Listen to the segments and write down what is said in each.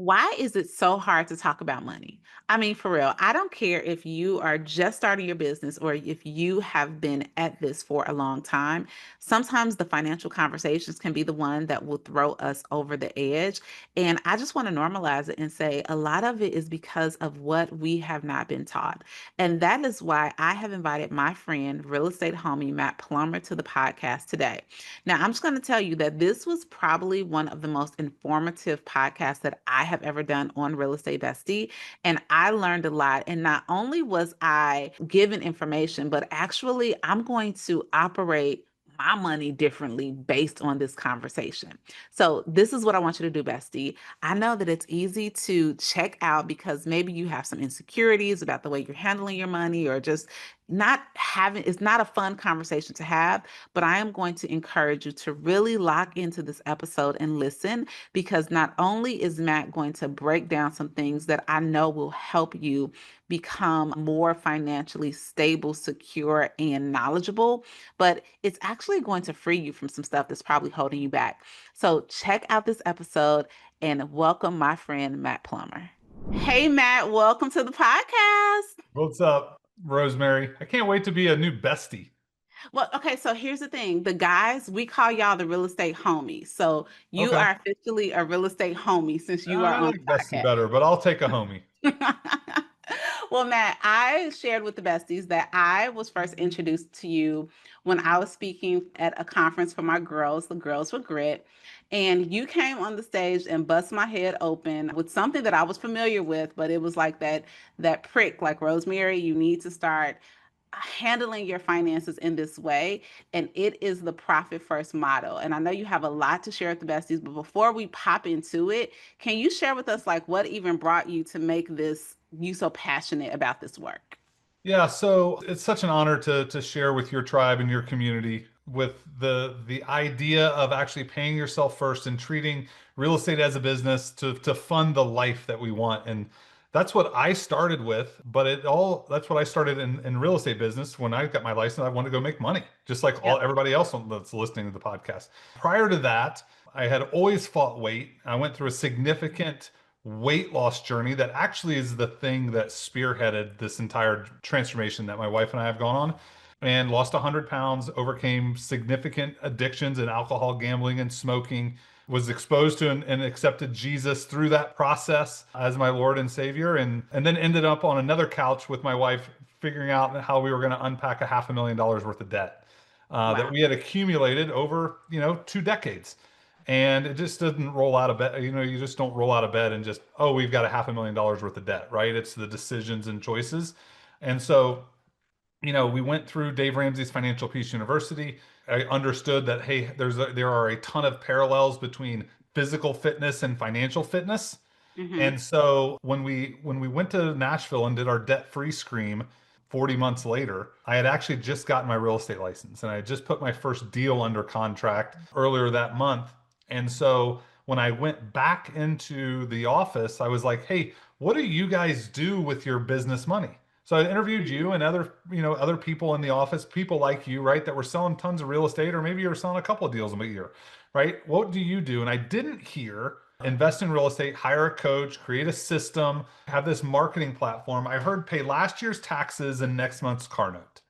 Why is it so hard to talk about money? I mean, for real, I don't care if you are just starting your business or if you have been at this for a long time. Sometimes the financial conversations can be the one that will throw us over the edge. And I just want to normalize it and say a lot of it is because of what we have not been taught. And that is why I have invited my friend, real estate homie Matt Plumer, to the podcast today. Now, I'm just going to tell you that this was probably one of the most informative podcasts that I have ever done on Real Estate Bestie. And I learned a lot. And not only was I given information, but actually, I'm going to operate my money differently based on this conversation. So, this is what I want you to do, Bestie. I know that it's easy to check out because maybe you have some insecurities about the way you're handling your money or just not having it's not a fun conversation to have, but I am going to encourage you to really lock into this episode and listen because not only is Matt going to break down some things that I know will help you become more financially stable, secure, and knowledgeable, but it's actually going to free you from some stuff that's probably holding you back. So check out this episode and welcome my friend Matt Plumer. Hey Matt, welcome to the podcast. What's up, Rosemary? I can't wait to be a new bestie. Well, okay, so here's the thing. The guys, we call y'all the real estate homies. So you Okay. are officially a real estate homie since you are I on like bestie the better, but I'll take a homie. podcast. Well, Matt, I shared with the besties that I was first introduced to you when I was speaking at a conference for my girls, the Girls with Grit. And you came on the stage and bust my head open with something that I was familiar with, but it was like that prick, like Rosemary, you need to start handling your finances in this way, and it is the profit first model. And I know you have a lot to share with the besties, but before we pop into it, can you share with us like what even brought you to make this you so passionate about this work? Yeah, so it's such an honor to share with your tribe and your community with the idea of actually paying yourself first and treating real estate as a business to fund the life that we want. And that's what I started with, but that's what I started in real estate business. When I got my license, I wanted to go make money, just like Yep. everybody else that's listening to the podcast. Prior to that, I had always fought weight. I went through a significant weight loss journey that actually is the thing that spearheaded this entire transformation that my wife and I have gone on, and lost 100 pounds, overcame significant addictions in alcohol, gambling, and smoking, was exposed to and accepted Jesus through that process as my Lord and Savior, and then ended up on another couch with my wife figuring out how we were going to unpack a $500,000 worth of debt that Wow. we had accumulated over, 2 decades. And it just doesn't roll out of bed. You just don't roll out of bed and just, oh, we've got a $500,000 worth of debt, right? It's the decisions and choices. And so, we went through Dave Ramsey's Financial Peace University. I understood that, hey, there are a ton of parallels between physical fitness and financial fitness. Mm-hmm. And so when we went to Nashville and did our debt-free scream 40 months later, I had actually just gotten my real estate license and I had just put my first deal under contract earlier that month. And so when I went back into the office, I was like, "Hey, what do you guys do with your business money?" So I interviewed you and other people in the office, people like you, right, that were selling tons of real estate, or maybe you were selling a couple of deals a year, right? What do you do? And I didn't hear invest in real estate, hire a coach, create a system, have this marketing platform. I heard pay last year's taxes and next month's car note.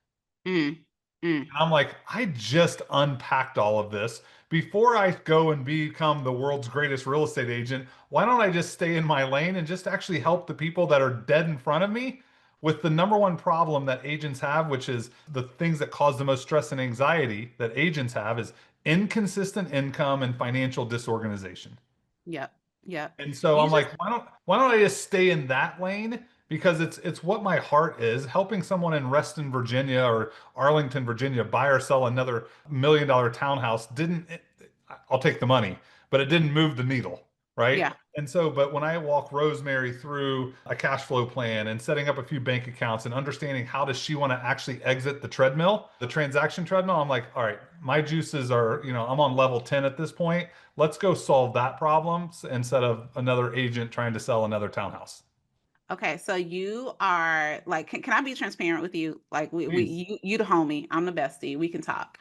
Mm. Mm. And I'm like, I just unpacked all of this. Before I go and become the world's greatest real estate agent, why don't I just stay in my lane and just actually help the people that are dead in front of me with the number one problem that agents have, which is the things that cause the most stress and anxiety that agents have is inconsistent income and financial disorganization. Yep. Yep. And so You I'm just like, why don't I just stay in that lane? Because it's what my heart is, helping someone in Reston, Virginia or Arlington, Virginia buy or sell another $1 million townhouse I'll take the money, but it didn't move the needle, right? yeah. And so, but when I walk Rosemary through a cash flow plan and setting up a few bank accounts and understanding how does she want to actually exit the treadmill, the transaction treadmill, I'm like, all right, my juices are, I'm on level 10 at this point. Let's go solve that problem instead of another agent trying to sell another townhouse. Okay, so you are like, can I be transparent with you? Like we Please. you the homie, I'm the bestie. We can talk.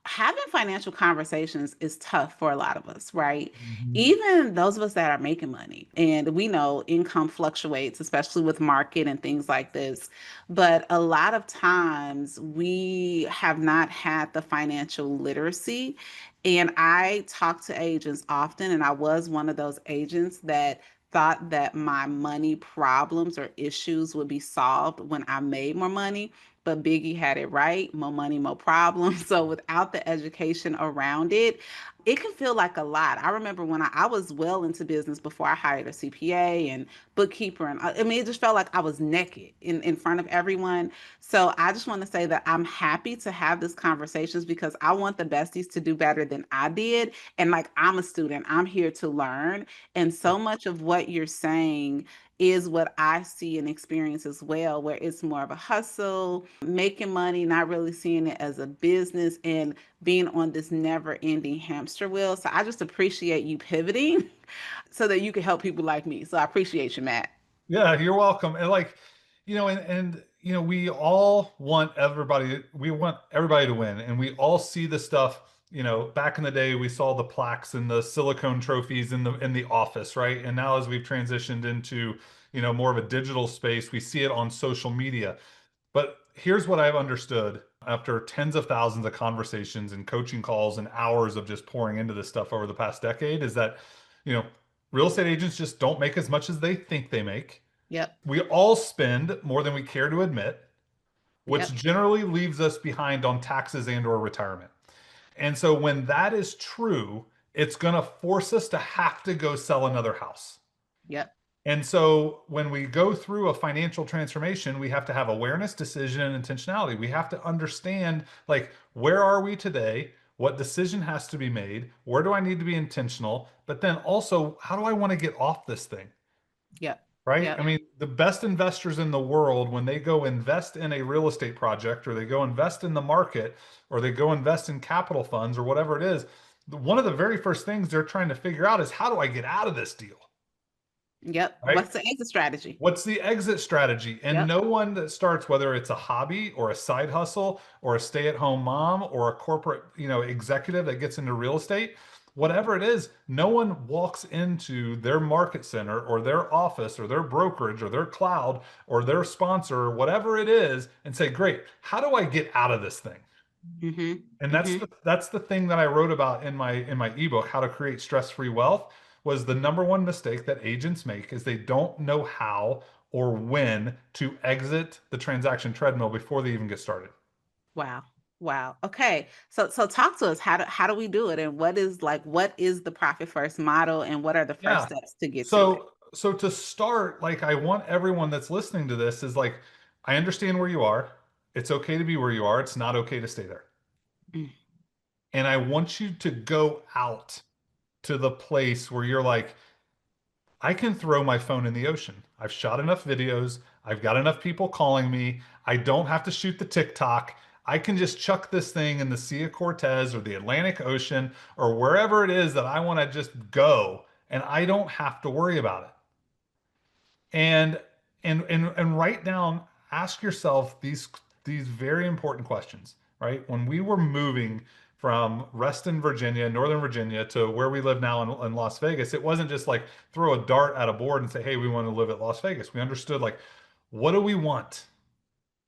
Having financial conversations is tough for a lot of us, right? Mhm. Even those of us that are making money. And we know income fluctuates, especially with market and things like this. But a lot of times we have not had the financial literacy. And I talk to agents often, and I was one of those agents that thought that my money problems or issues would be solved when I made more money, but Biggie had it right, more money, more problems. So without the education around it, it can feel like a lot. I remember when I was well into business before I hired a CPA and bookkeeper. And I mean, it just felt like I was naked in front of everyone. So I just want to say that I'm happy to have these conversations because I want the besties to do better than I did. And like, I'm a student, I'm here to learn. And Yeah. so much of what you're saying is what I see and experience as well, where it's more of a hustle, making money, not really seeing it as a business, and being on this never ending hamster wheel. So I just appreciate you pivoting so that you can help people like me. So I appreciate you, Matt. Yeah, you're welcome. And like, we all we want everybody to win. And we all see the stuff, back in the day we saw the plaques and the silicone trophies in the office, right? And now as we've transitioned into, more of a digital space, we see it on social media. But here's what I've understood after tens of thousands of conversations and coaching calls and hours of just pouring into this stuff over the past decade is that, you know, real estate agents just don't make as much as they think they make. Yep. We all spend more than we care to admit, which Yep. generally leaves us behind on taxes and or retirement. And so when that is true, it's going to force us to have to go sell another house. Yep. And so when we go through a financial transformation, we have to have awareness, decision, and intentionality. We have to understand, like, where are we today? What decision has to be made? Where do I need to be intentional? But then also, how do I want to get off this thing? Yep. Right? I Yep. mean, the best investors in the world, when they go invest in a real estate project or they go invest in the market or they go invest in capital funds or whatever it is, one of the very first things they're trying to figure out is how do I get out of this deal? Yep. Right? What's the exit strategy? What's the exit strategy? And Yep. no one that starts, whether it's a hobby or a side hustle or a stay-at-home mom or a corporate, executive that gets into real estate, whatever it is, no one walks into their market center or their office or their brokerage or their cloud or their sponsor or whatever it is and say, "Great, how do I get out of this thing?" Mm-hmm. And that's Mm-hmm. the thing that I wrote about in my ebook, How to Create Stress-Free Wealth, was the number one mistake that agents make is they don't know how or when to exit the transaction treadmill before they even get started. Wow. Wow. Okay. So talk to us. How do we do it? And what is the profit first model and what are the first Yeah. steps to get to it? So to start, like I want everyone that's listening to this is like, I understand where you are. It's okay to be where you are. It's not okay to stay there. Mm. And I want you to go out to the place where you're like, I can throw my phone in the ocean. I've shot enough videos. I've got enough people calling me. I don't have to shoot the TikTok. I can just chuck this thing in the Sea of Cortez or the Atlantic Ocean or wherever it is that I want to just go, and I don't have to worry about it. And and write down, ask yourself these very important questions, right? When we were moving from Reston, Virginia, Northern Virginia to where we live now in Las Vegas, it wasn't just like throw a dart at a board and say, "Hey, we want to live at Las Vegas." We understood like, what do we want?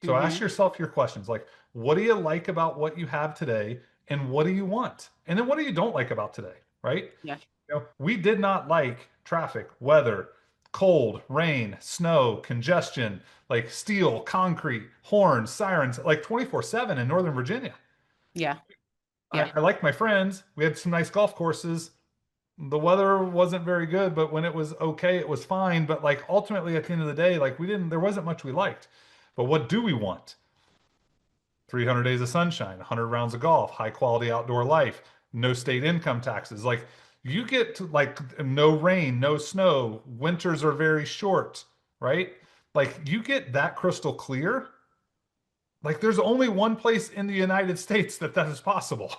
So ask Mm-hmm. yourself your questions like, what do you like about what you have today? And what do you want? And then what do you don't like about today, right? Yeah. We did not like traffic, weather, cold, rain, snow, congestion, like steel, concrete, horns, sirens, like 24/7 in Northern Virginia. Yeah. I, Yeah. I liked my friends. We had some nice golf courses. The weather wasn't very good, but when it was okay, it was fine. But like ultimately at the end of the day, like there wasn't much we liked. But what do we want? 300 days of sunshine, 100 rounds of golf, high quality outdoor life, no state income taxes. Like you get to like no rain, no snow, winters are very short, right? Like you get that crystal clear. Like there's only one place in the United States that is possible,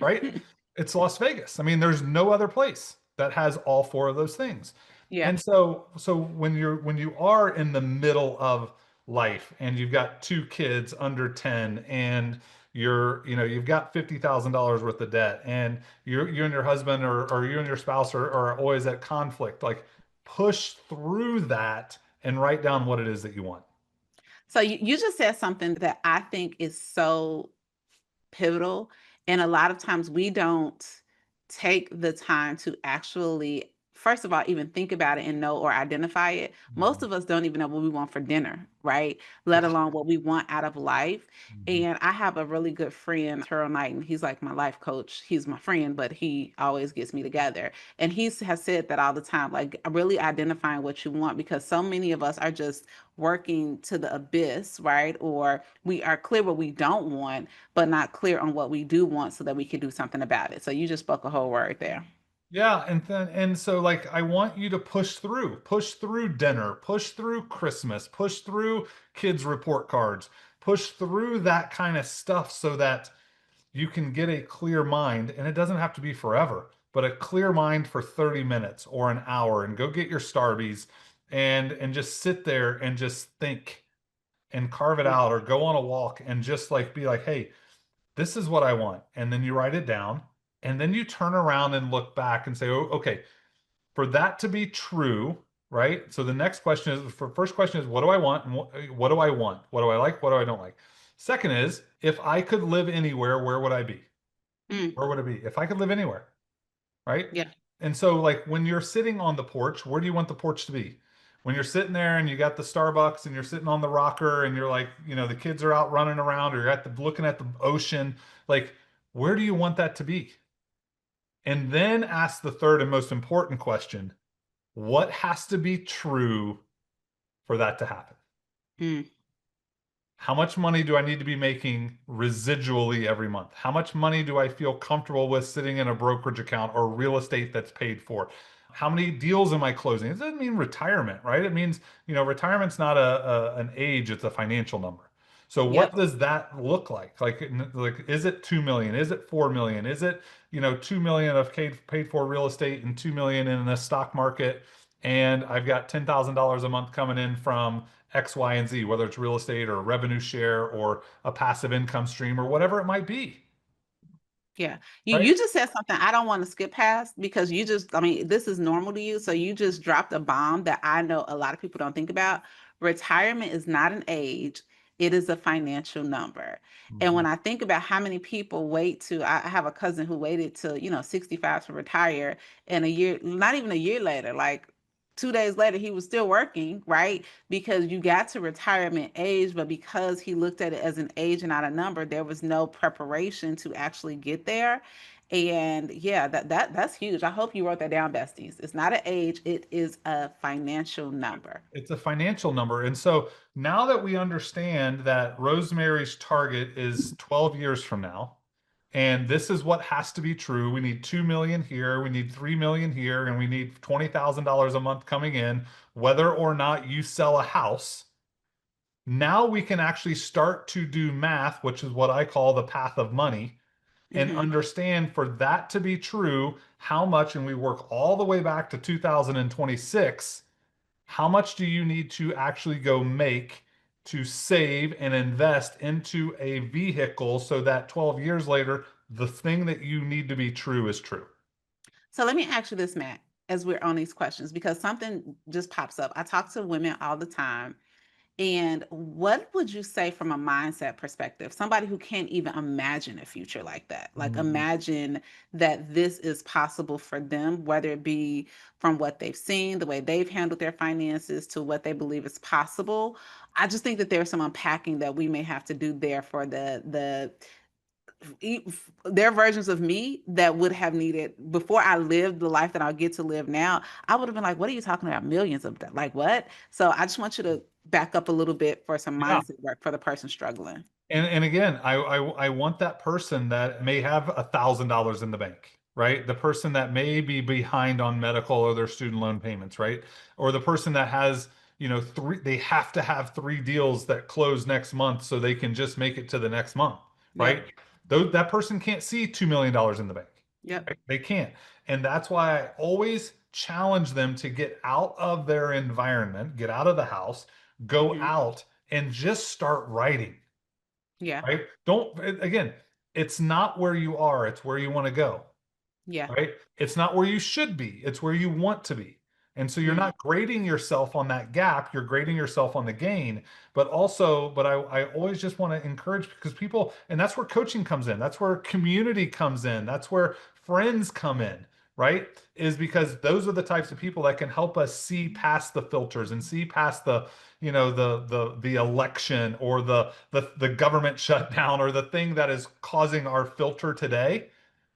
right? It's Las Vegas. I mean, there's no other place that has all four of those things. Yeah. And so when you are in the middle of life and you've got two kids under 10 and you've got $50,000 worth of debt, and you and your husband or you and your spouse are always at conflict. Like, push through that and write down what it is that you want. So you just said something that I think is so pivotal. And a lot of times we don't take the time to actually, first of all, even think about it and know or identify it. Most Mhm. of us don't even know what we want for dinner, right? Let Yeah. alone what we want out of life. Mhm. And I have a really good friend, Harold Knight, and he's like my life coach. He's my friend, but he always gets me together. And has said that all the time, like really identifying what you want, because so many of us are just working to the abyss, right? Or we are clear what we don't want, but not clear on what we do want so that we can do something about it. So you just spoke a whole word there. Yeah, and so like I want you to push through dinner, push through Christmas, push through kids' report cards, push through that kind of stuff so that you can get a clear mind, and it doesn't have to be forever, but a clear mind for 30 minutes or an hour, and go get your Starbies and just sit there and just think and carve it Yeah. out, or go on a walk and just like be like, hey, this is what I want. And then you write it down, and then you turn around and look back and say, oh, okay, for that to be true, right? So the next question is, for first question is, what do I want? And what do I want? What do I like? What do I don't like? Second is, if I could live anywhere, where would I be? Mm, Where would it be? If I could live anywhere, right? yeah. And so, like, when you're sitting on the porch, where do you want the porch to be? When you're sitting there and you got the Starbucks and you're sitting on the rocker and you're like, the kids are out running around, or you're at the looking at the ocean, like, where do you want that to be? And then ask the third and most important question: what has to be true for that to happen? Mm, How much money do I need to be making residually every month? How much money do I feel comfortable with sitting in a brokerage account or real estate that's paid for? How many deals am I closing? It doesn't mean retirement, right? It means, retirement's not an age, it's a financial number. So what yep. does that look like? Like, is it 2 million? Is it 4 million? Is it, 2 million of paid for real estate and 2 million in the stock market? And I've got $10,000 a month coming in from X, Y, and Z, whether it's real estate or revenue share or a passive income stream or whatever it might be, Yeah. right? You just said something I don't want to skip past, because I mean, this is normal to you. So you just dropped a bomb that I know a lot of people don't think about. Retirement is not an age, it is a financial number. And Mhm. when I think about how many people I have a cousin who waited till, 65 to retire, and a year, not even a year later, like 2 days later, he was still working, right? Because you got to retirement age, but because he looked at it as an age and not a number, there was no preparation to actually get there. And yeah, that's huge. I hope you wrote that down, besties. It's not an age, it is a financial number. It's a financial number. And so now that we understand that Rosemary's target is 12 years from now, and this is what has to be true. We need 2 million here, we need 3 million here, and we need $20,000 a month coming in, whether or not you sell a house. Now we can actually start to do math, which is what I call the path of money, and Hmm. understand for that to be true, how much, and we work all the way back to 2026, how much do you need to actually go make to save and invest into a vehicle so that 12 years later, the thing that you need to be true is true? So let me ask you this, Matt, as we're on these questions, because something just pops up. I talk to women all the time. And what would you say from a mindset perspective? Somebody who can't even imagine a future like that, like Mhm. imagine that this is possible for them, whether it be from what they've seen, the way they've handled their finances, to what they believe is possible. I just think that there's some unpacking that we may have to do there for their versions of me that would have needed, before I lived the life that I'll get to live now. I would have been like, what are you talking about? Millions of that. Like what? So I just want you to back up a little bit for some Yeah. mindset work for the person struggling. And again, I want that person that may have $1,000 in the bank, right? The person that may be behind on medical or their student loan payments, right? Or the person that has, they have to have three deals that close next month so they can just make it to the next month, right? Yep. That person can't see $2 million in the bank, Yep. right? They can't. And that's why I always challenge them to get out of their environment, get out of the house, go Hmm. out and just start writing. Yeah. right? Don't, again, it's not where you are, it's where you want to go, Yeah. right? It's not where you should be, it's where you want to be. And so you're Mm. not grading yourself on that gap, you're grading yourself on the gain. But also, I always just want to encourage because people, and that's where coaching comes in, that's where community comes in, that's where friends come in, right? Is because those are the types of people that can help us see past the filters and see past the, the election or the government shutdown or the thing that is causing our filter today,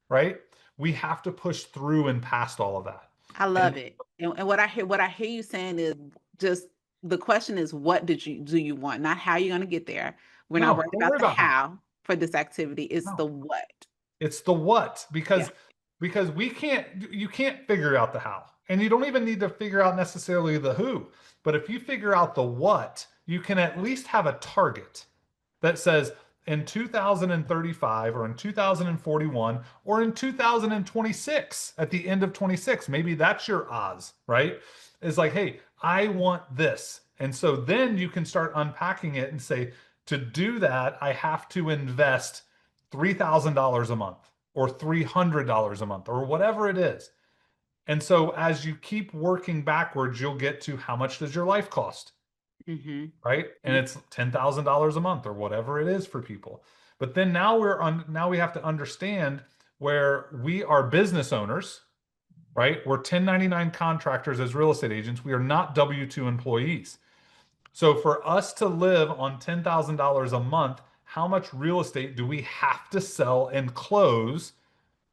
right? We have to push through and past all of that. I And love it. And what I hear you saying is just the question is what do you want? Not how you're gonna get there. We're not no, worried don't about worry the about how. how for this activity. It's No, the what. it's the what, Yeah. because you can't figure out the how. And you don't even need to figure out necessarily the who. But if you figure out the what, you can at least have a target that says in 2035 or in 2041 or in 2026 at the end of 26, maybe that's your Oz, right? It's like, hey, I want this. And so then you can start unpacking it and say, to do that, I have to invest $3,000 a month or $300 a month or whatever it is. And so as you keep working backwards, you'll get to how much does your life cost? Mm-hmm. Right? And it's $10,000 a month or whatever it is for people. But then now we have to understand where we are business owners, right? We're 1099 contractors as real estate agents. We are not W-2 employees. So for us to live on $10,000 a month, how much real estate do we have to sell and close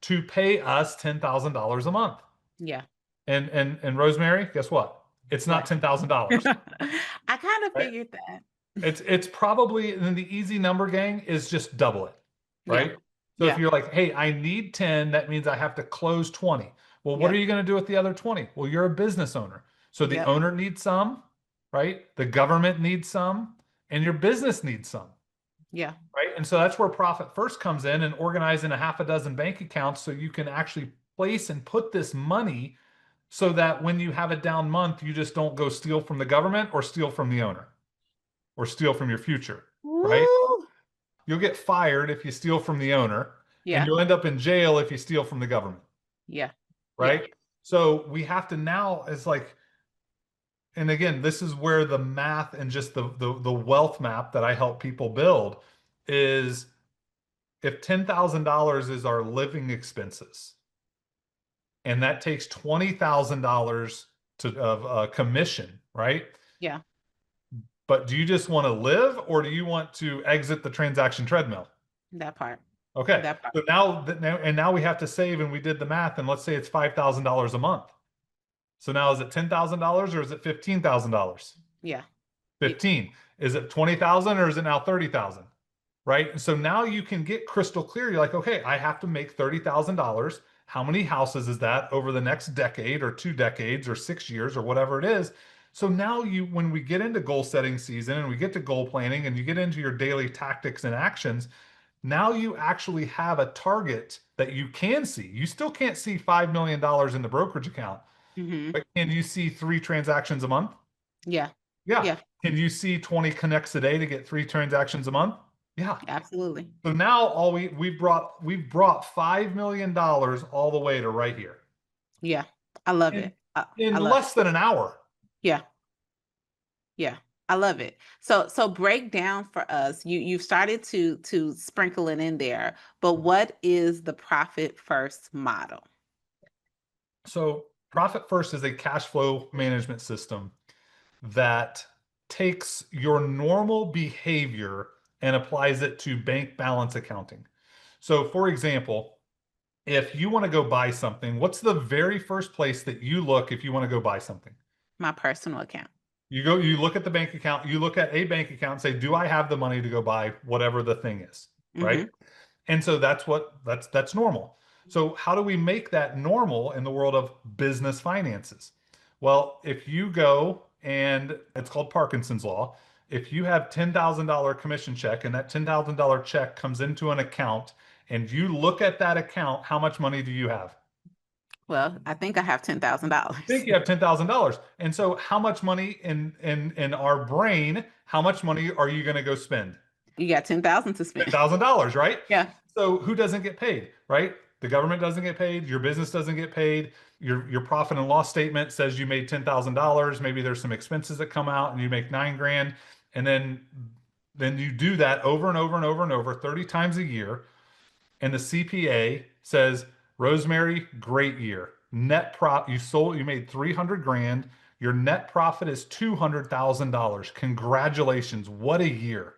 to pay us $10,000 a month? Yeah. And Rosemary, guess what? It's not What? $10,000. I kind of Right? figured that. It's probably, and the easy number, gang, is just double it, Yeah. right? So if Yeah. you're like, hey, I need 10, that means I have to close 20. Well, what are Yep. you going to do with the other 20? Well, you're a business owner. So the Yep. owner needs some, right? The government needs some, and your business needs some, Yeah. right? And so that's where Profit First comes in and organizing a half a dozen bank accounts so you can actually place and put this money so that when you have a down month, you just don't go steal from the government or steal from the owner or steal from your future, right? Woo. You'll get fired if you steal from the owner, and Yeah. you'll end up in jail if you steal from the government, Yeah. Yeah. right? So we have to now, it's like, and again, this is where the math and just the wealth map that I help people build is if $10,000 is our living expenses, and that takes $20,000 to of commission, right? Yeah. But do you just want to live or do you want to exit the transaction treadmill? That part. Okay. That part. So now we have to save and we did the math and let's say it's $5,000 a month. So now is it $10,000 or is it $15,000? Yeah. Yeah. 15. Is it 20,000 or is it now 30,000? Right? And so now you can get crystal clear. You're like, okay, I have to make $30,000. How many houses is that over the next decade or 2 decades or 6 years or whatever it is? So now when we get into goal setting season and we get to goal planning and you get into your daily tactics and actions, now you actually have a target that you can see. You still can't see $5 million in the brokerage account, Mm-hmm. but can you see 3 transactions a month? Yeah. Yeah. Yeah. Can you see 20 connects a day to get 3 transactions a month? Yeah. Absolutely. So now all we've brought $5 million all the way to right here Yeah. I love in it. I love it. less than an hour. Yeah. Yeah. I love it. So break down for us. You've started to sprinkle it in there, but what is the profit first model? So Profit First is a cash flow management system that takes your normal behavior and applies it to bank balance accounting. So for example, if you want to go buy something, what's the very first place that you look if you want to go buy something? My personal account. You look at the bank account, you look at a bank account and say, do I have the money to go buy whatever the thing is? Right? Mm-hmm. And so that's normal. So how do we make that normal in the world of business finances? Well, if you go and it's called Parkinson's law, if you have $10,000 commission check and that $10,000 check comes into an account and you look at that account, how much money do you have? Well, I think I have $10,000. Think you have $10,000. And so how much money in our brain, how much money are you going to go spend? You got 10,000 to spend. $10,000, right? Yeah. So who doesn't get paid, right? The government doesn't get paid. Your business doesn't get paid. Your profit and loss statement says you made $10,000. Maybe there's some expenses that come out and you make 9 grand. And then you do that over and over and over and over 30 times a year. And the CPA says, Rosemary, great year. You made 300 grand. Your net profit is $200,000. Congratulations. What a year.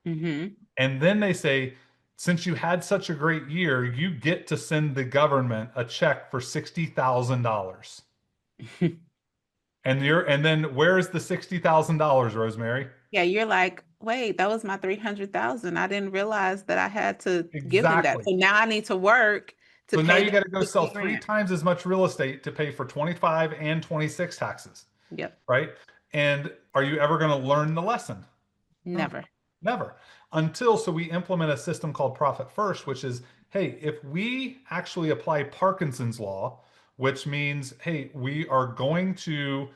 Mm-hmm. And then they say, since you had such a great year, you get to send the government a check for $60,000. And then where's the $60,000, Rosemary? Yeah, you're like, wait, that was my 300,000. I didn't realize that I had to give them that. Exactly. So now I need to work to So now pay you them got to go sell 60 three grand. times as much real estate to pay for 25 and 26 taxes, Yep. right? And are you ever going to learn the lesson? Hmm, Never. never. So we implement a system called Profit First, which is, hey, if we actually apply Parkinson's law, which means, hey, we are going to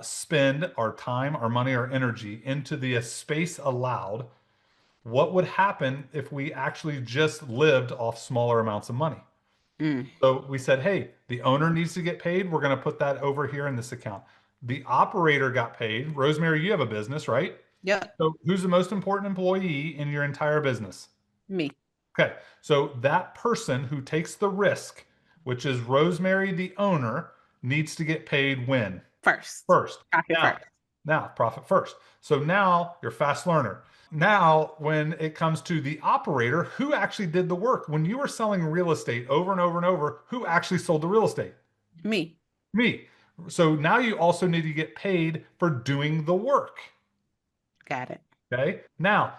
spend our time, our money, our energy into the space allowed, what would happen if we actually just lived off smaller amounts of money? Mm. So we said, hey, the owner needs to get paid. We're going to put that over here in this account. The operator got paid. Rosemary, you have a business, right? Yep. So who's the most important employee in your entire business? Me Okay. So that person who takes the risk, which is Rosemary, the owner, needs to get paid when? first. First. Pocket Now, first. now, profit first. So now you're a fast learner. Now, when it comes to the operator, who actually did the work? When you were selling real estate over and over and over, who actually sold the real estate? Me. Me. So now you also need to get paid for doing the work. Got it. Okay. Now,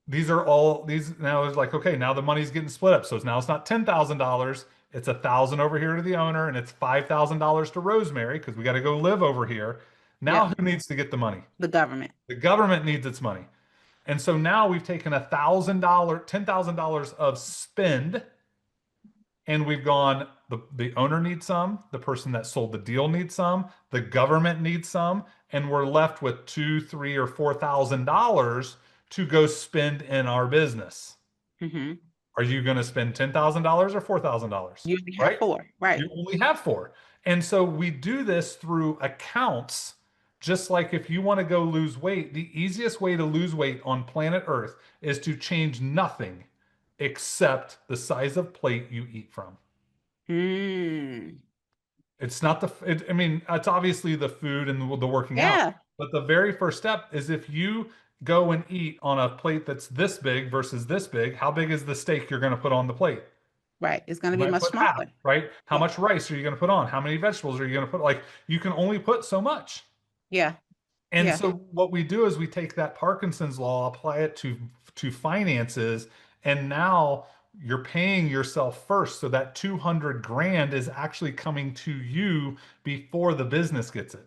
these now it's like, okay, now the money's getting split up. So now it's not $10,000. It's 1,000 over here to the owner, and it's $5,000 to Rosemary because we got to go live over here. Now, Yep. who needs to get the money? The government. The government needs its money. And so now we've taken $1,000, $10,000 of spend, and we've gone, the owner needs some, the person that sold the deal needs some, the government needs some, and we're left with two, three, or $4,000 to go spend in our business. Mm-hmm. Are you going to spend $10,000 or $4,000? You only have Right? four. Right. You only have four. And so we do this through accounts. Just like if you want to go lose weight, the easiest way to lose weight on planet Earth is to change nothing except the size of plate you eat from. Mm. It's not I mean, it's obviously the food and the working out. Yeah. But the very first step is if you go and eat on a plate that's this big versus this big, how big is the steak you're going to put on the plate? Right. It's going to You be might much put half, smaller. right? How Yeah. much rice are you going to put on? How many vegetables are you going to put? Like, you can only put so much. Yeah. And Yeah. so what we do is we take that Parkinson's law, apply it to finances, and now you're paying yourself first. So that 200 grand is actually coming to you before the business gets it.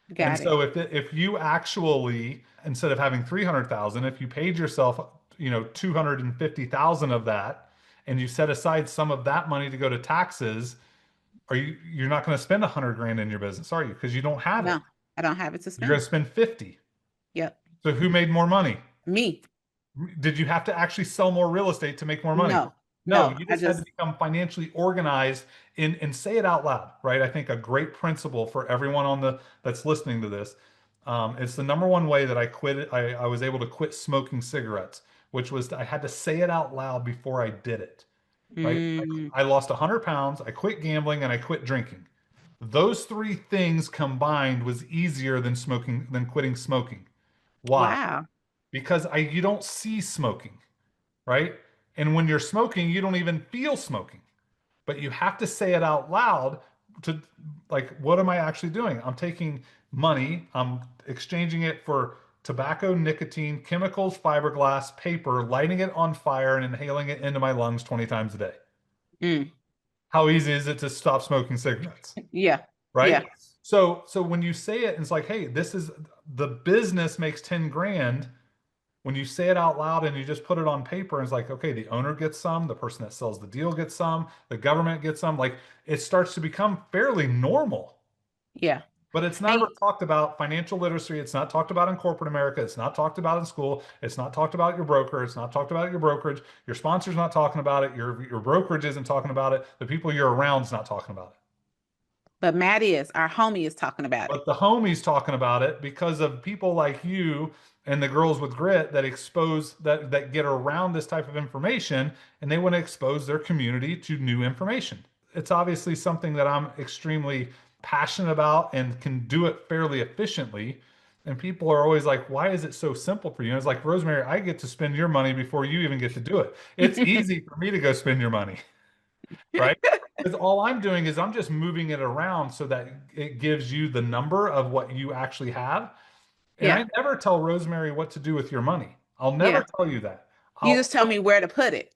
And Got it. so if you actually, instead of having 300,000, if you paid yourself, 250,000 of that, and you set aside some of that money to go to taxes, you're not going to spend 100 grand in your business, are you? Because you don't have it. No, I don't have it to You're going spend. to spend 50. Yep. So who made more money? Me. Did you have to actually sell more real estate to make more money? No. No, No. you I just had to just become financially organized and say it out loud, right? I think a great principle for everyone that's listening to this. It's the number one way that I quit. I was able to quit smoking cigarettes, which was I had to say it out loud before I did it, right? mm, I lost 100 pounds. I quit gambling and I quit drinking. Those three things combined was easier than quitting smoking. Why? wow. Because you don't see smoking, right? And when you're smoking, you don't even feel smoking, but you have to say it out loud to, like, what am I actually doing? I'm taking money, I'm exchanging it for tobacco, nicotine, chemicals, fiberglass, paper, lighting it on fire and inhaling it into my lungs 20 times a day. Mm, How easy is it to stop smoking cigarettes? yeah. Yeah. Right? So when you say it, it's like, hey, this is the business makes 10 grand. When you say it out loud and you just put it on paper, and it's like, okay, the owner gets some, the person that sells the deal gets some, the government gets some, like it starts to become fairly normal. Yeah. But it's And never talked about financial literacy. It's not talked about in corporate America. It's not talked about in school. It's not talked about your broker. It's not talked about your brokerage. Your sponsor's not talking about it. Your brokerage isn't talking about it. The people you're around's not talking about it. but Matt is, our homie is talking about it. But the homies talking about it because of people like you and the girls with grit that expose that get around this type of information, and they want to expose their community to new information. It's obviously something that I'm extremely passionate about and can do it fairly efficiently. And people are always like, why is it so simple for you? And it's like, Rosemary, I get to spend your money before you even get to do it. It's easy for me to go spend your money, right? Because all I'm doing is I'm just moving it around so that it gives you the number of what you actually have. And Yeah. I never tell Rosemary what to do with your money. I'll never Yeah. tell you that. You just tell me where to put it.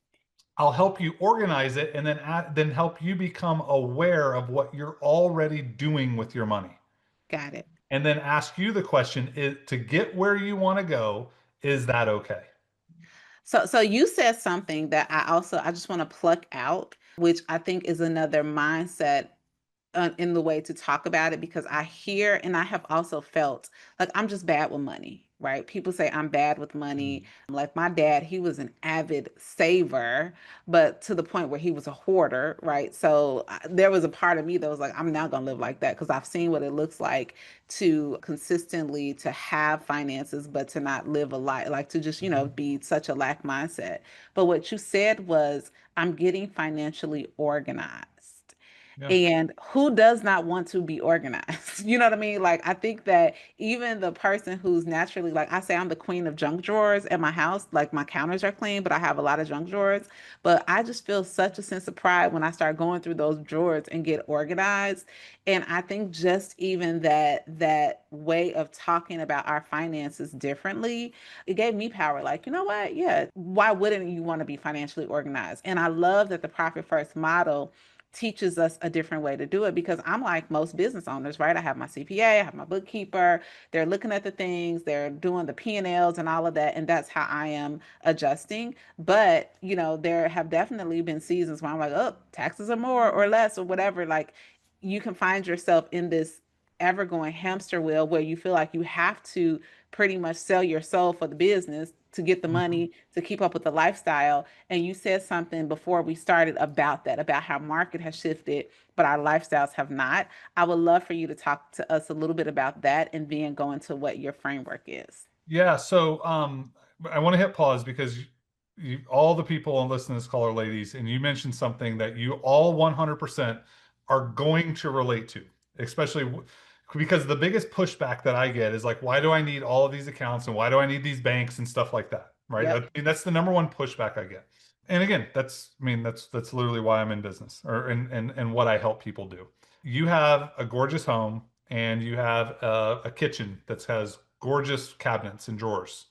I'll help you organize it and then help you become aware of what you're already doing with your money. Got it. And then ask you the question is to get where you want to go, is that okay? So you said something that I just want to pluck out, which I think is another mindset in the way to talk about it, because I hear and I have also felt like I'm just bad with money, right? People say I'm bad with money. Like my dad, he was an avid saver, but to the point where he was a hoarder, right? So there was a part of me that was like, I'm not going to live like that because I've seen what it looks like to consistently to have finances, but to not live a life, like to just, Mhm. be such a lack mindset. But what you said was, I'm getting financially organized. Yeah. And who does not want to be organized? You know what I mean? Like, I think that even the person who's naturally, like, I say I'm the queen of junk drawers at my house. Like, my counters are clean, but I have a lot of junk drawers. But I just feel such a sense of pride when I start going through those drawers and get organized. And I think just even that way of talking about our finances differently, it gave me power. Like, you know what? Yeah, why wouldn't you want to be financially organized? And I love that the profit first model teaches us a different way to do it, because I'm like most business owners, right? I have my CPA, I have my bookkeeper, they're looking at the things, they're doing the P&Ls and all of that, and that's how I am adjusting. But, there have definitely been seasons where I'm like, oh, taxes are more or less or whatever. Like, you can find yourself in this ever going hamster wheel where you feel like you have to pretty much sell your soul for the business to get the Mhm. money to keep up with the lifestyle. And you said something before we started about that, about how market has shifted, but our lifestyles have not. I would love for you to talk to us a little bit about that and then go into what your framework is. Yeah, so I want to hit pause because all the people on listening to this call are ladies, and you mentioned something that you all 100% are going to relate to, especially because the biggest pushback that I get is like, why do I need all of these accounts and why do I need these banks and stuff like that, right? Yep. That's the number one pushback I get. And again, that's literally why I'm in business or and what I help people do. You have a gorgeous home and you have a kitchen that has gorgeous cabinets and drawers.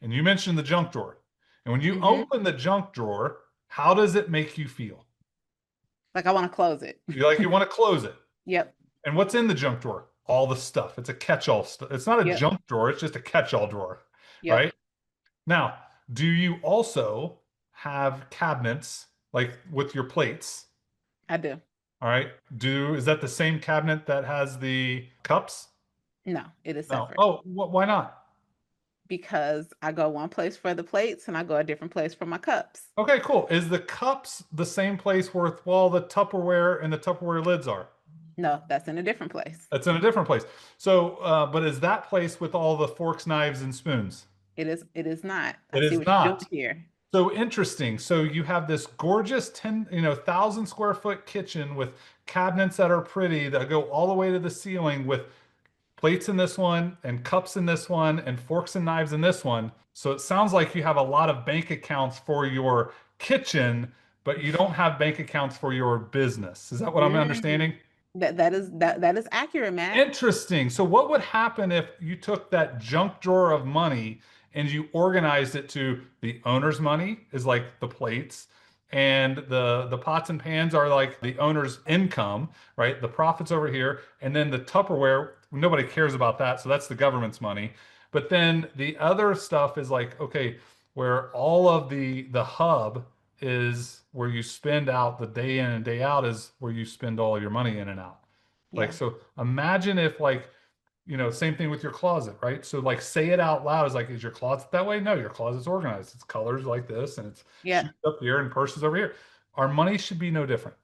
And you mentioned the junk drawer. And when you Hmm. open the junk drawer, how does it make you feel? Like, I want to close it. You want to close it. Yep. And what's in the junk drawer? All the stuff. It's a catch-all stuff. It's not a Yep. junk drawer, it's just a catch-all drawer, Yep. right? Now, do you also have cabinets like with your plates? I do. All right. Is that the same cabinet that has the cups? No, it is No. separate, Oh, why not? because I go one place for the plates and I go a different place for my cups. Okay, cool. Is the cups the same place where all the Tupperware and the Tupperware lids are? No, that's in a different place. That's in a different place. So, but is that place with all the forks, knives, and spoons? It is not. I It see is what you're not. doing here. So interesting. So you have this gorgeous 10, 1,000 square foot kitchen with cabinets that are pretty that go all the way to the ceiling with plates in this one and cups in this one and forks and knives in this one. So it sounds like you have a lot of bank accounts for your kitchen, but you don't have bank accounts for your business. Is that what I'm Mm. understanding? That is accurate, Matt. Interesting. So what would happen if you took that junk drawer of money and you organized it to the owner's money is like the plates and the pots and pans are like the owner's income, right? The profits over here and then the Tupperware, nobody cares about that, so that's the government's money. But then the other stuff is like okay, where all of the hub is where you spend out the day in and day out is where you spend all your money in and out. Like, Yeah. so imagine if like, same thing with your closet, right? So like say it out loud. Is like, is your closet that way? No, your closet's organized. It's colors like this and it's Yeah. shoes up here and purses over here. Our money should be no different.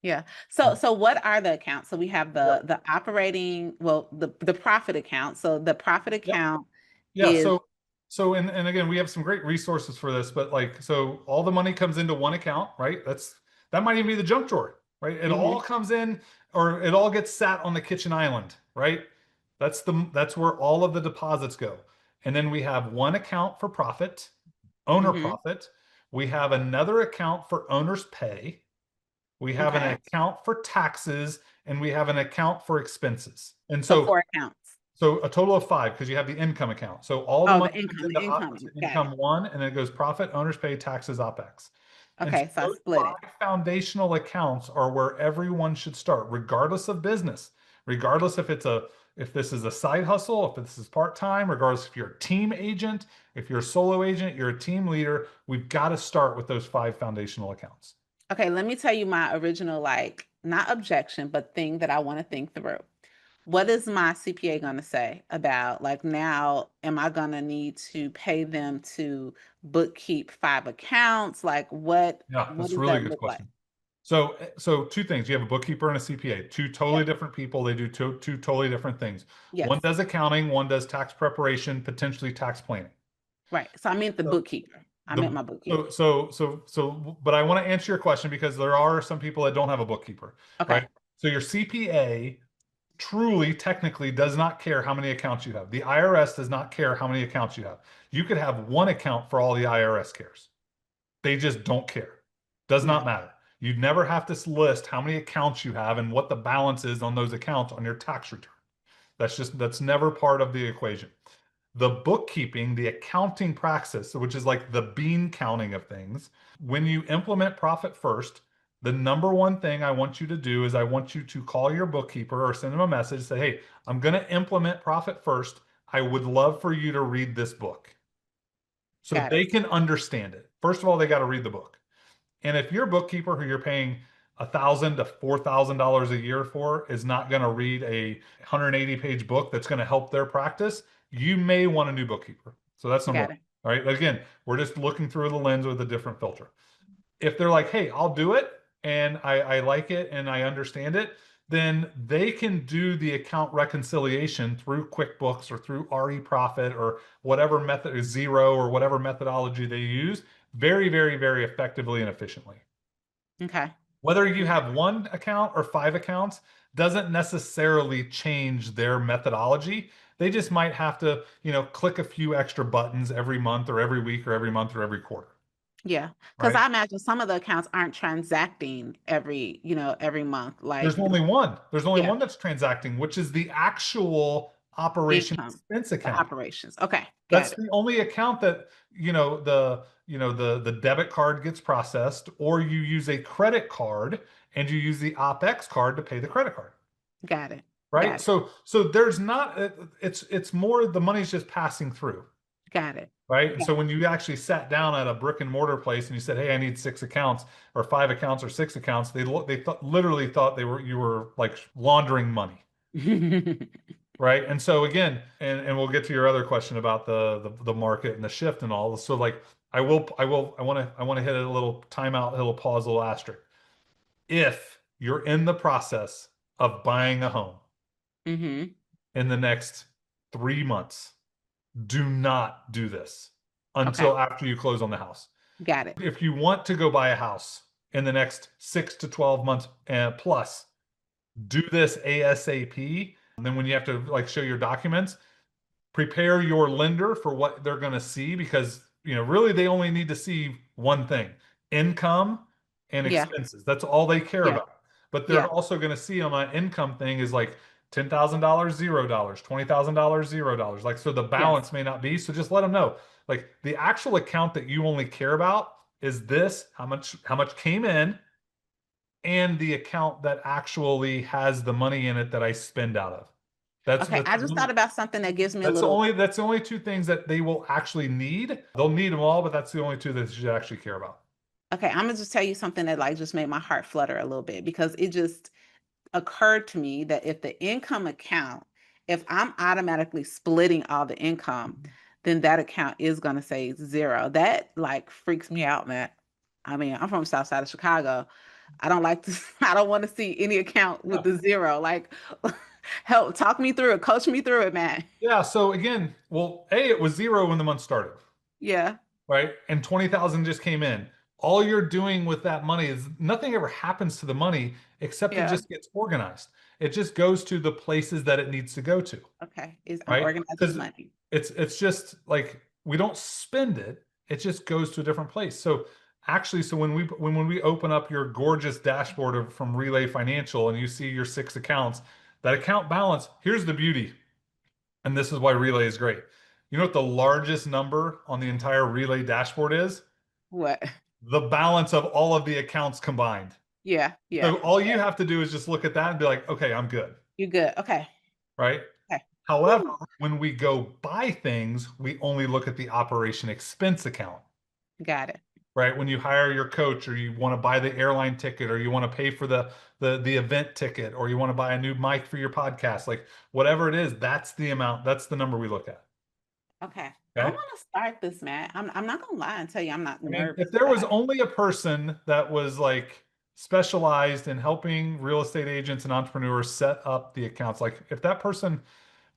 Yeah. So what are the accounts? So we have Yeah. the operating, well, the profit account. So the profit Yeah. account Yeah. is And again, we have some great resources for this, but like, so all the money comes into one account, right? That might even be the junk drawer, right? It all mhm, comes in, or it all gets sat on the kitchen island, right? That's where all of the deposits go. And then we have one account for profit, owner mhm. profit. We have another account for owner's pay. We have an Okay. account for taxes, and we have an account for expenses. And So so four accounts. so a total of five because you have the income account. So all the Oh, money comes the into income. Got it. income one, and then it goes profit, owner's pay, taxes, OPEX. And so Okay, so I those split it. five foundational accounts are where everyone should start, regardless of business, regardless if this is a side hustle, if this is part-time, regardless if you're a team agent, if you're a solo agent, you're a team leader, we've got to start with those five foundational accounts. Okay, let me tell you my original, like, not objection, but thing that I want to think through. What is my CPA going to say about, like, now am I going to need to pay them to bookkeep five accounts? Like, Yeah, what that's a does really that good look like? question. So two things. You have a bookkeeper and a CPA, two totally Yep. different people. They do two totally different things. One Yes. does accounting, one does tax preparation, potentially tax planning. Right. So I meant the So bookkeeper. I the meant my bookkeeper. but I want to answer your question because there are some people that don't have a bookkeeper, Okay. right? So your CPA truly, technically does not care how many accounts you have. The IRS does not care how many accounts you have. You could have one account for all the IRS cares. They just don't care. Does not Right. matter. You'd never have to list how many accounts you have and what the balance is on those accounts on your tax return. That's never part of the equation. The bookkeeping, the accounting praxis, which is like the bean counting of things, when you implement profit first, the number one thing I want you to do is I want you to call your bookkeeper or send them a message, say, hey, I'm going to implement profit first. I would love for you to read this book so Got they it. can understand it. First of all, they got to read the book. And if your bookkeeper who you're paying $1,000 to $4,000 a year for is not going to read a 180-page book that's going to help their practice, you may want a new bookkeeper. So that's number Got one. it. All right. Again, we're just looking through the lens with a different filter. If they're like, hey, I'll do it and I like it and I understand it, then they can do the account reconciliation through QuickBooks or through RE Profit or whatever method, Zero or whatever methodology they use very, very, very effectively and efficiently. Okay. Whether you Okay. have one account or five accounts doesn't necessarily change their methodology. They just might have to, click a few extra buttons every month or every week or every month or every quarter, Yeah. Because right? I imagine some of the accounts aren't transacting every month. There's Like, only one. There's only yeah, one that's transacting, which is the actual operation income, expense the account. operations. Okay. Got That's it. the only account that, the debit card gets processed, or you use a credit card and you use the OPEX card to pay the credit card. Got it. Right? Got it. So there's not it's more the money's just passing through, Got it. right? And Got so when you actually sat down at a brick and mortar place and you said, "Hey, I need six accounts or five accounts or six accounts," literally thought you were like laundering money, it. right? And so again, and we'll get to your other question about the market and the shift and all. So like I want to hit a little timeout, a little pause, a little asterisk. If you're in the process of buying a home hmm in the next 3 months, do not do this Okay. until after you close on the house. Got it. If you want to go buy a house in the next 6 to 12 months plus, do this ASAP. And then when you have to like show your documents, prepare your lender for what they're going to see because really they only need to see one thing: income and Yeah. expenses. That's all they care Yeah. about. But they're Yeah. also going to see on that income thing is like $10,000 $0, $20,000 $0. Like, so the Yes. balance may not be, so just let them know like the actual account that you only care about is this: how much came in, and the account that actually has the money in it that I spend out of. That's Okay. that's I just thought about something that gives me a that's the little. only that's the only two things that they will actually need. They'll need them all, but that's the only two that you should actually care about. Okay. I'm gonna just tell you something that, like, just made my heart flutter a little bit because it just occurred to me that if the income account, if I'm automatically splitting all the income, then that account is going to say zero. That like freaks me out, man. I mean, I'm from South Side of Chicago. I don't like to, I don't want to see any account with Yeah. the zero. Like, help, talk me through it, coach me through it, man. Yeah. So again, well, A, it was zero when the month started, Yeah, right? And 20,000 just came in. All you're doing with that money is nothing ever happens to the money except it yeah. just gets organized. It just goes to the places that it needs to go to, Okay, is I'm right? organizing the Because money. it's just like we don't spend it, it just goes to a different place. So actually, so when we open up your gorgeous dashboard from Relay Financial and you see your 6 accounts, that account balance, here's the beauty, and this is why Relay is great. You know what the largest number on the entire Relay dashboard is? What? The balance of all of the accounts combined. Yeah, yeah. So all you have to do is just look at that and be like, okay, I'm good, You good? Okay, right? okay. However, Whew. when we go buy things, we only look at the operation expense account, Got it. right? When you hire your coach or you want to buy the airline ticket or you want to pay for the event ticket or you want to buy a new mic for your podcast, like whatever it is, that's the amount, that's the number we look at. Okay. I Okay? want to start this, man. I'm not gonna lie and tell you I'm not I mean, if nervous there was about it. only a person that was like specialized in helping real estate agents and entrepreneurs set up the accounts, like if that person,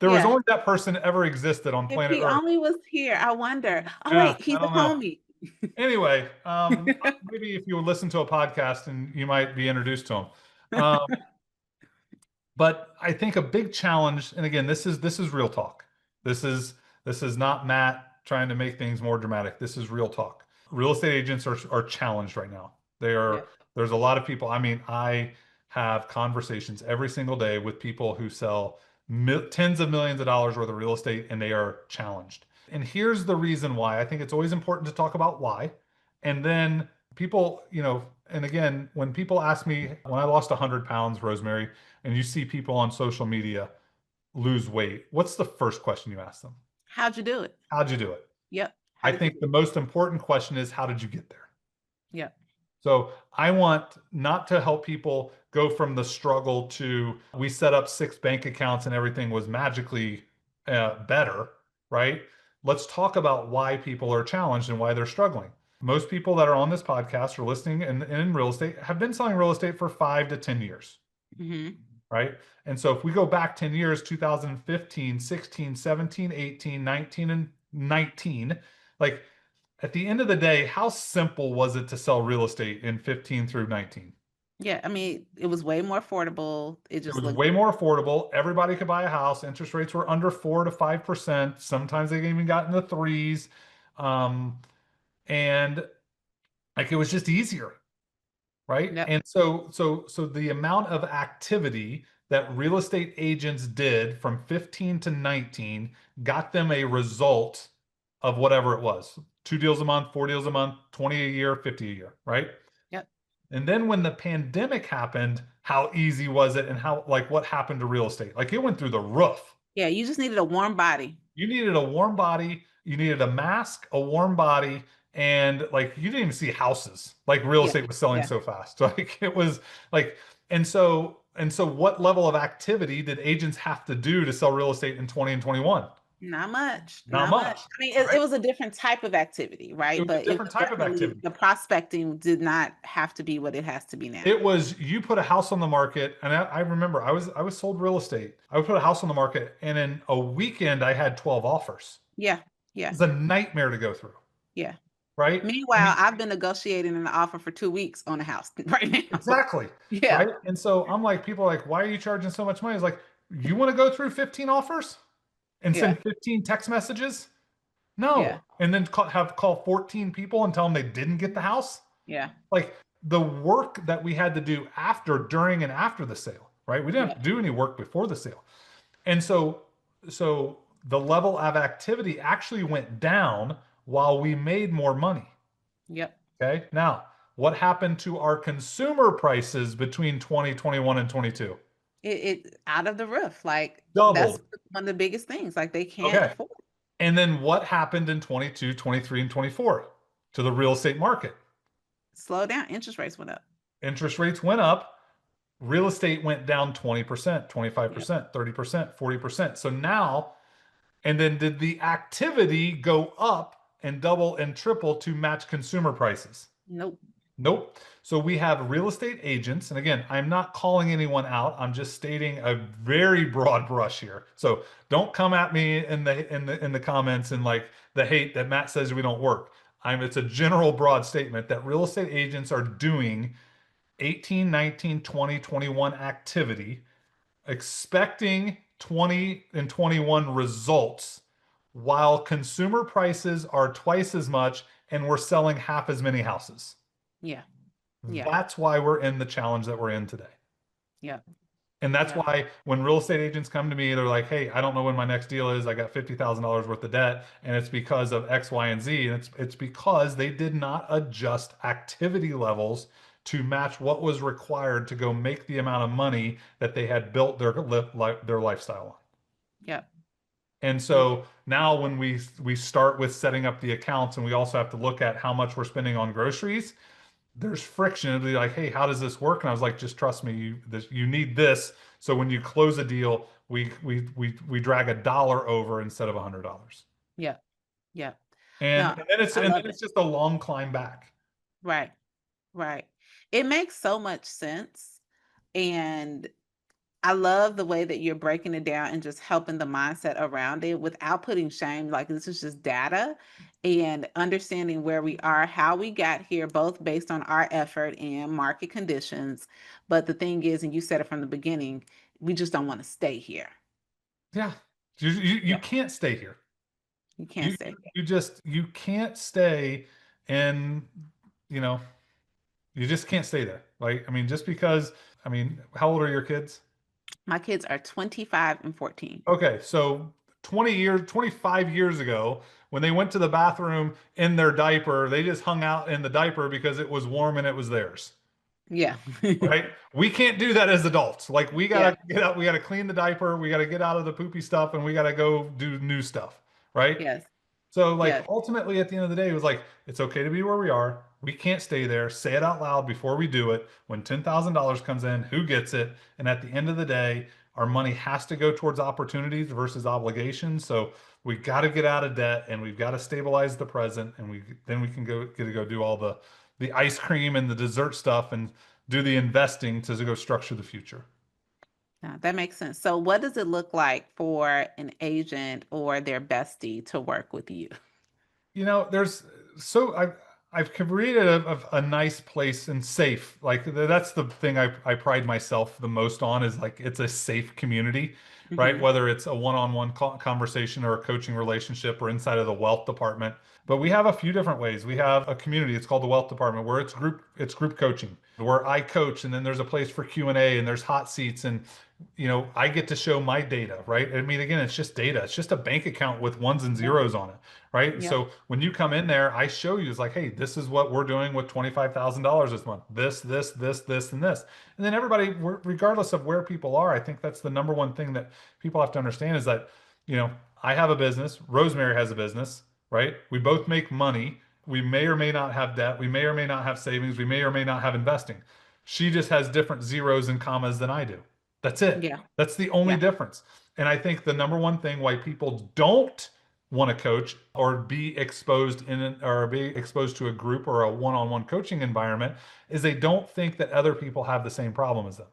there was Yeah. only that person ever existed on If planet he Earth. only was here, I wonder. Oh Yeah, wait, I he's a don't know. homie. Anyway, maybe if you would listen to a podcast and you might be introduced to him. Um, but I think a big challenge, and again, this is real talk. This is this is not Matt trying to make things more dramatic. This is real talk. Real estate agents are challenged right now. They Yeah. are there's a lot of people. I mean, I have conversations every single day with people who sell tens of millions of dollars worth of real estate and they are challenged. And here's the reason why. I think it's always important to talk about why. And then people, and again, when people ask me when I lost 100 pounds, Rosemary, and you see people on social media lose weight, what's the first question you ask them? How'd you do it? How'd you do it? Yep. How I did you think do the it? most important question is how did you get there? Yep. So I want not to help people go from the struggle to we set up 6 bank accounts and everything was magically better, right? Let's talk about why people are challenged and why they're struggling. Most people that are on this podcast or listening in real estate have been selling real estate for 5 to 10 years, Mm-hmm. right? And so if we go back 10 years, 2015, 16, 17, 18, 19, and 19, like at the end of the day, how simple was it to sell real estate in 15 through 19? Yeah. I mean, it was way more affordable. It It just was looked way more affordable. Everybody could buy a house. Interest rates were under 4 to 5%. Sometimes they even got in the threes. Um, and like it was just easier, right? yep. And so the amount of activity that real estate agents did from 15 to 19 got them a result of whatever it was. 2 deals a month, 4 deals a month, 20 a year, 50 a year, right? Yep. And then when the pandemic happened, how easy was it and how like what happened to real estate? Like it went through the roof. Yeah. You just needed a warm body. You needed a warm body, you needed a mask, a warm body, and like you didn't even see houses. Like real Yeah. estate was selling Yeah. so fast. Like it was like, and so what level of activity did agents have to do to sell real estate in 20 and 21? Not much. Not Not much. much, I mean, it right? was a different type of activity, It right? was a But it different was type of definitely activity. the prospecting did not have to be what it has to be now. It was you put a house on the market, and I remember I was sold real estate. I would put a house on the market, and in a weekend I had 12 offers. Yeah. It Yeah. was a nightmare to go through, Yeah. right? I Meanwhile, mean, I've been negotiating an offer for 2 weeks on a house right now. exactly, Yeah. right? And so I'm like, people are like, why are you charging so much money? It's like, you want to go through 15 offers and Yeah. send 15 text messages? Yeah. No. And then call 14 people and tell them they didn't get the house? Yeah. Like the work that we had to do after, during, and after the sale, right? We didn't Yeah. have to do any work before the sale. And so the level of activity actually went down while we made more money. Yep. Okay. Now, what happened to our consumer prices between 2021 and 22? It out of the roof. Like that's Doubled. one of the biggest things. Like they can't Okay. afford. And then what happened in 22, 23, and 24 to the real estate market? Slow down. Interest rates went up. Interest rates went up. Real estate went down 20%, Yep. 25%, 30%, 40%. So now, and then did the activity go up and double and triple to match consumer prices? Nope. Nope. So we have real estate agents, and again, I'm not calling anyone out. I'm just stating a very broad brush here. So don't come at me in the comments and like the hate that Matt says we don't work. It's a general broad statement that real estate agents are doing 18, 19, 20, 21 activity, expecting 20 and 21 results, while consumer prices are twice as much and we're selling half as many houses. Yeah. Yeah. That's why we're in the challenge that we're in today. Yep. And that's Yep. why when real estate agents come to me, they're like, hey, I don't know when my next deal is. I got $50,000 worth of debt, and it's because of X, Y, and Z. And it's because they did not adjust activity levels to match what was required to go make the amount of money that they had built their lifestyle on. Yep. And Yep. so now when we start with setting up the accounts, and we also have to look at how much we're spending on groceries, there's friction. It'll be like, hey, how does this work? And I was like, just trust me, you need this. So when you close a deal, we drag $1 over instead of $100. Yep. Yep. And, No, and then it's I and then love it. it's just a long climb back. Right. Right. It makes so much sense. And I love the way that you're breaking it down and just helping the mindset around it without putting shame. Like this is just data and understanding where we are, how we got here, both based on our effort and market conditions. But the thing is, and you said it from the beginning, we just don't want to stay here. Yeah. You Yeah. can't stay here. You can't You, stay you here. you just you can't stay and you know, you just can't stay there. Like, I mean, just because, I mean, how old are your kids? My kids are 25 and 14. Okay, so 20 years, 25 years ago, when they went to the bathroom in their diaper, they just hung out in the diaper because it was warm and it was theirs. Yeah. Right? We can't do that as adults. Like we Yeah. gotta get out, we gotta clean the diaper, we gotta get out of the poopy stuff, and we gotta go do new stuff. Right? Yes. So like Yes. ultimately at the end of the day, it was like, it's okay to be where we are. We can't stay there. Say it out loud before we do it. When $10,000 comes in, who gets it? And at the end of the day, our money has to go towards opportunities versus obligations. So we got to get out of debt and we've got to stabilize the present, and we can get to go do all the ice cream and the dessert stuff and do the investing to go structure the future. Yeah, that makes sense. So, what does it look like for an agent or their bestie to work with you? There's so I've created a nice place and safe. Like that's the thing I pride myself the most on, is like it's a safe community, right? Hmm. Whether it's a one-on-one conversation or a coaching relationship or inside of the wealth department. But we have a few different ways. We have a community. It's called the wealth department, where it's group coaching, where I coach, and then there's a place for Q&A, and there's hot seats, and I get to show my data, right? I mean, again, it's just data. It's just a bank account with ones and Yep. zeros on it, right? Yep. So when you come in there, I show you, it's like, hey, this is what we're doing with $25,000 this month. This, and this. And then everybody, regardless of where people are, I think that's the number one thing that people have to understand, is that, I have a business, Rosemary has a business, right? We both make money. We may or may not have debt. We may or may not have savings. We may or may not have investing. She just has different zeros and commas than I do. That's it. Yeah. That's the only Yeah. difference. And I think the number one thing why people don't want to coach or be exposed or be exposed to a group or a one-on-one coaching environment is they don't think that other people have the same problem as them.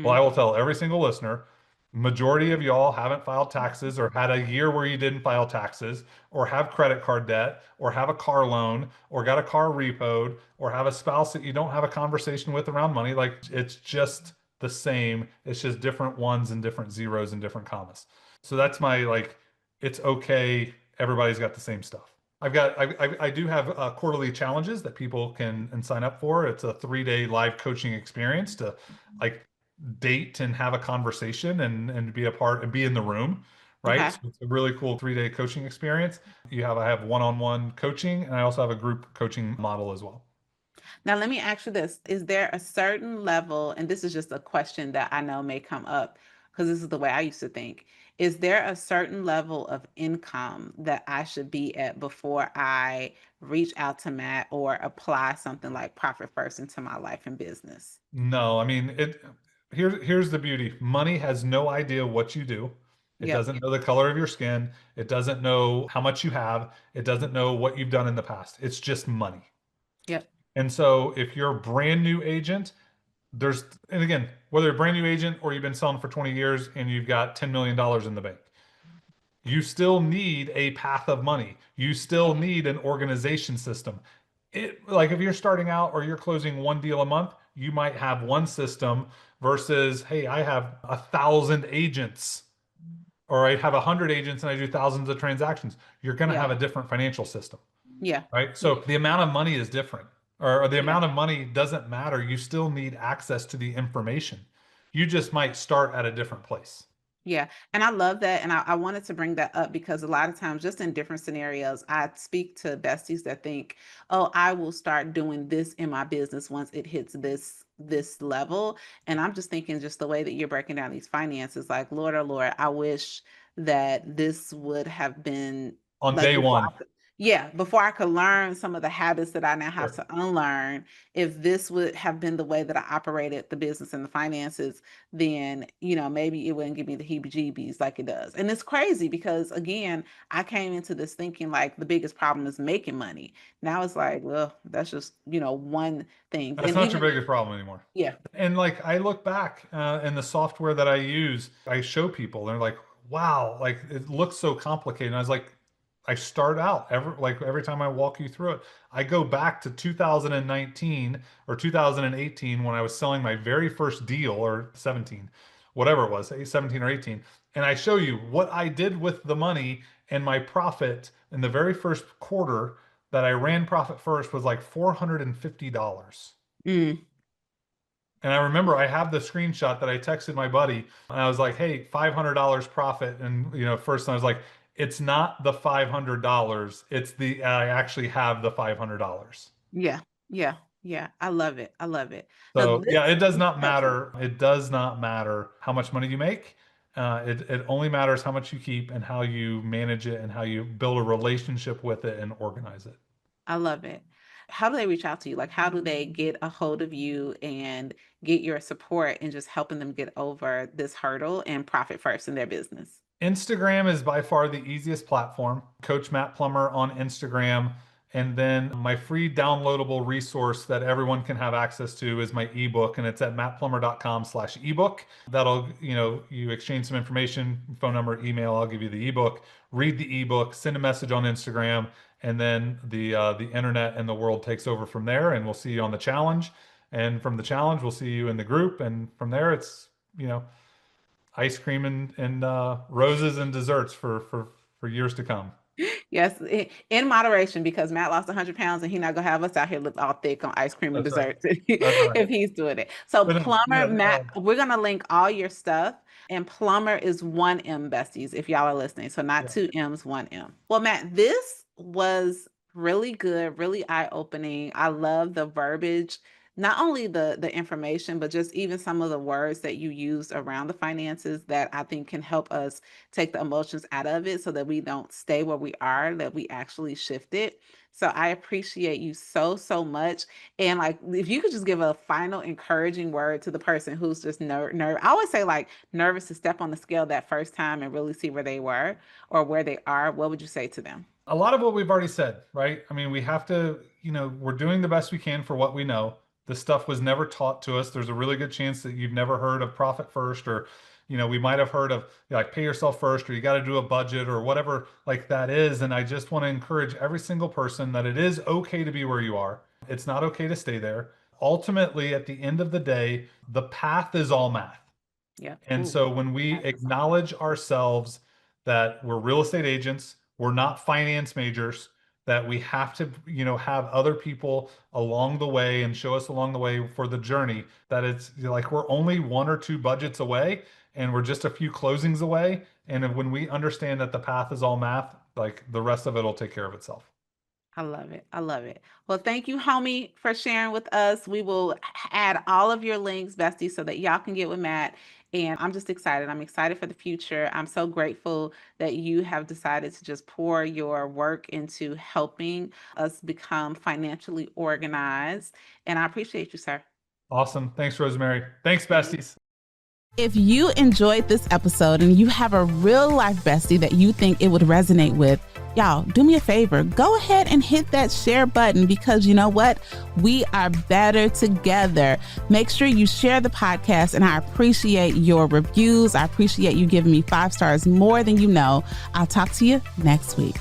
Well, I Hmm. will tell every single listener, majority of y'all haven't filed taxes, or had a year where you didn't file taxes, or have credit card debt, or have a car loan, or got a car repoed, or have a spouse that you don't have a conversation with around money. Like it's just the same. It's just different ones and different zeros and different commas. So that's my like, it's okay. Everybody's got the same stuff. I do have quarterly challenges that people can and sign up for. It's a 3-day live coaching experience to like date and have a conversation and be a part and be in the room, right? Okay. So it's a really cool 3-day coaching experience. I have one-on-one coaching, and I also have a group coaching model as well. Now, let me ask you this. Is there a certain level, and this is just a question that I know may come up because this is the way I used to think. Is there a certain level of income that I should be at before I reach out to Matt or apply something like Profit First into my life and business? No, I mean it. Here's the beauty. Money has no idea what you do. It Yep. doesn't know the color of your skin. It doesn't know how much you have. It doesn't know what you've done in the past. It's just money. Yep. And so if you're a brand new agent, and again, whether you're a brand new agent or you've been selling for 20 years and you've got $10 million in the bank, you still need a path of money. You still Yep. need an organization system. Like if you're starting out or you're closing one deal a month, you might have one system versus, hey, I have 1,000 agents or I have 100 agents and I do thousands of transactions. You're going to Yeah. have a different financial system, Yeah. right? Yeah. So the amount of money is different, or the Yeah. amount of money doesn't matter. You still need access to the information. You just might start at a different place. Yeah, and I love that, and I wanted to bring that up because a lot of times, just in different scenarios, I speak to besties that think, "Oh, I will start doing this in my business once it hits this level." And I'm just thinking, just the way that you're breaking down these finances, like, Lord, oh Lord, I wish that this would have been On like day before one. I could, yeah, before I could learn some of the habits that I now have Sure. to unlearn. If this would have been the way that I operated the business and the finances, then maybe it wouldn't give me the heebie-jeebies like it does. And it's crazy because again, I came into this thinking like the biggest problem is making money. Now it's like, well, that's just, one thing. That's And not your even biggest problem anymore. yeah, And like I look back in the software that I use, I show people, they're like, wow, like it looks so complicated. And I was like, I start out every time I walk you through it, I go back to 2019 or 2018 when I was selling my very first deal, or 17, whatever it was, 17 or 18. And I show you what I did with the money, and my profit in the very first quarter that I ran profit first was like $450. mm, And I remember I have the screenshot that I texted my buddy, and I was like, "Hey, $500 profit." And first I was like, "It's not the $500. It's the I actually have the $500." yeah, yeah, yeah. I love it. I love it. Now So this yeah, it does is not helpful. matter. It does not matter how much money you make. It only matters how much you keep and how you manage it and how you build a relationship with it and organize it. I love it. How do they reach out to you? Like, how do they get a hold of you and get your support and just helping them get over this hurdle and profit first in their business? Instagram is by far the easiest platform. Coach Matt Plumer on Instagram. And then my free downloadable resource that everyone can have access to is my ebook, and it's at mattplumer.com/ebook. That'll, you exchange some information, phone number, email, I'll give you the ebook, read the ebook, send a message on Instagram, and then the internet and the world takes over from there, and we'll see you on the challenge. And from the challenge, we'll see you in the group. And from there, it's, ice cream and roses and desserts for years to come. Yes, in moderation, because Matt lost 100 pounds and he's not gonna have us out here look all thick on ice cream and That's right. desserts That's right. if he's doing it. So But Plumber, yeah, Matt, we're gonna link all your stuff. And Plumber is 1M besties, if y'all are listening. So not yeah. two M's, 1M. Well, Matt, this was really good, really eye-opening. I love the verbiage, not only the information, but just even some of the words that you used around the finances that I think can help us take the emotions out of it so that we don't stay where we are, that we actually shift it. So I appreciate you so, so much. And like, if you could just give a final encouraging word to the person who's just I always say like nervous to step on the scale that first time and really see where they were or where they are, what would you say to them? A lot of what we've already said, right? I mean, we have to, we're doing the best we can for what we know. This stuff was never taught to us. There's a really good chance that you've never heard of profit first, or, we might have heard of like pay yourself first, or you got to do a budget or whatever like that is. And I just want to encourage every single person that it is okay to be where you are. It's not okay to stay there. Ultimately, at the end of the day, the path is all math. Yeah. And Ooh, so when we that's a song. acknowledge ourselves that we're real estate agents, we're not finance majors, that we have to, have other people along the way and show us along the way for the journey, that it's like we're only one or two budgets away and we're just a few closings away. And when we understand that the path is all math, like the rest of it will take care of itself. I love it. I love it. Well, thank you, homie, for sharing with us. We will add all of your links, bestie, so that y'all can get with Matt. And I'm just excited. I'm excited for the future. I'm so grateful that you have decided to just pour your work into helping us become financially organized. And I appreciate you, sir. Awesome. Thanks, Rosemary. Thanks, Thank besties. If you enjoyed this episode and you have a real life bestie that you think it would resonate with, y'all, do me a favor. Go ahead and hit that share button, because you know what? We are better together. Make sure you share the podcast, and I appreciate your reviews. I appreciate you giving me 5 stars more than you know. I'll talk to you next week.